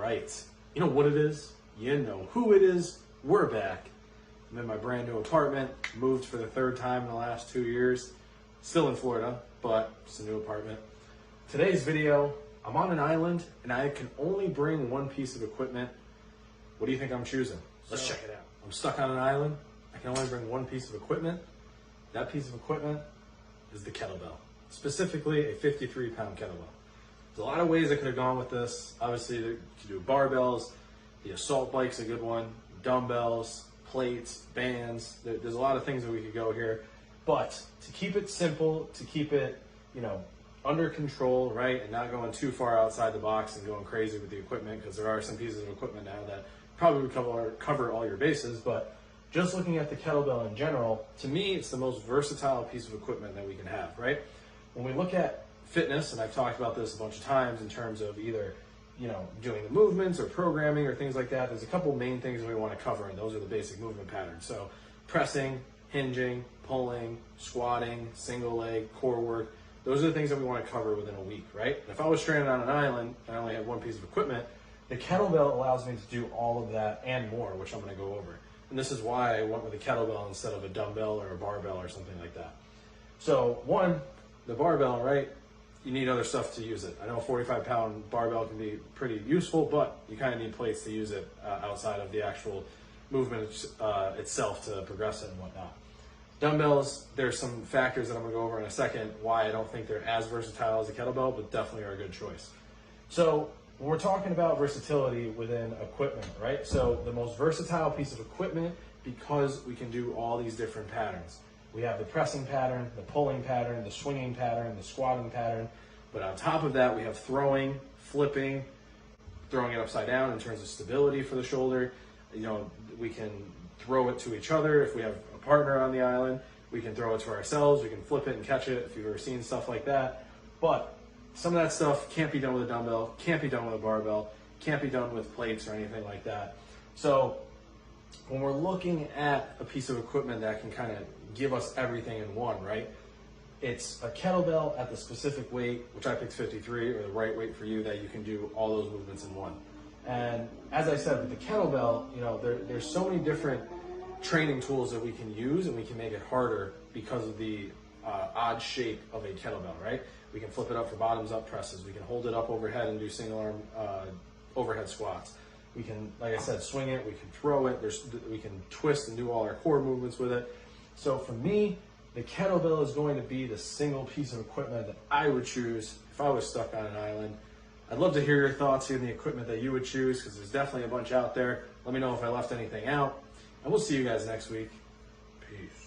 right. You know what it is? You know who it is. We're back. I'm in my brand new apartment. Moved for the third time in the last 2 years. Still in Florida, but it's a new apartment. Today's video, I'm on an island and I can only bring one piece of equipment. What do you think I'm choosing? Let's check it out. I'm stuck on an island. I can only bring one piece of equipment. That piece of equipment is the kettlebell. Specifically a 53-pound kettlebell. There's a lot of ways I could have gone with this. Obviously, you could do barbells. The assault bike's a good one. Dumbbells, plates, bands. There's a lot of things that we could go here. But to keep it simple, to keep it, under control, right, and not going too far outside the box and going crazy with the equipment, because there are some pieces of equipment now that probably would cover all your bases. But just looking at the kettlebell in general, to me, it's the most versatile piece of equipment that we can have, right? When we look at fitness, and I've talked about this a bunch of times in terms of either, doing the movements or programming or things like that, there's a couple main things that we want to cover, and those are the basic movement patterns. So pressing, hinging, pulling, squatting, single leg, core work, those are the things that we want to cover within a week, right? If I was stranded on an island and I only had one piece of equipment, the kettlebell allows me to do all of that and more, which I'm going to go over. And this is why I went with a kettlebell instead of a dumbbell or a barbell or something like that. So one, the barbell, right? You need other stuff to use it. I know a 45-pound barbell can be pretty useful, but you kind of need plates to use it outside of the actual movement itself to progress it and whatnot. Dumbbells, there's some factors that I'm gonna go over in a second why I don't think they're as versatile as a kettlebell, but definitely are a good choice. So when we're talking about versatility within equipment, right? So the most versatile piece of equipment, because we can do all these different patterns. We have the pressing pattern, the pulling pattern, the swinging pattern, the squatting pattern. But on top of that, we have throwing, flipping, throwing it upside down in terms of stability for the shoulder. We can throw it to each other. If we have a partner on the island, we can throw it to ourselves. We can flip it and catch it if you've ever seen stuff like that. But some of that stuff can't be done with a dumbbell, can't be done with a barbell, can't be done with plates or anything like that. So when we're looking at a piece of equipment that can kind of give us everything in one, right? It's a kettlebell at the specific weight, which I picked 53, or the right weight for you, that you can do all those movements in one. And as I said, with the kettlebell, there's so many different training tools that we can use, and we can make it harder because of the odd shape of a kettlebell, right? We can flip it up for bottoms up presses. We can hold it up overhead and do single arm overhead squats. We can, like I said, swing it. We can throw it. We can twist and do all our core movements with it. So for me, the kettlebell is going to be the single piece of equipment that I would choose if I was stuck on an island. I'd love to hear your thoughts here on the equipment that you would choose, because there's definitely a bunch out there. Let me know if I left anything out. And we'll see you guys next week. Peace.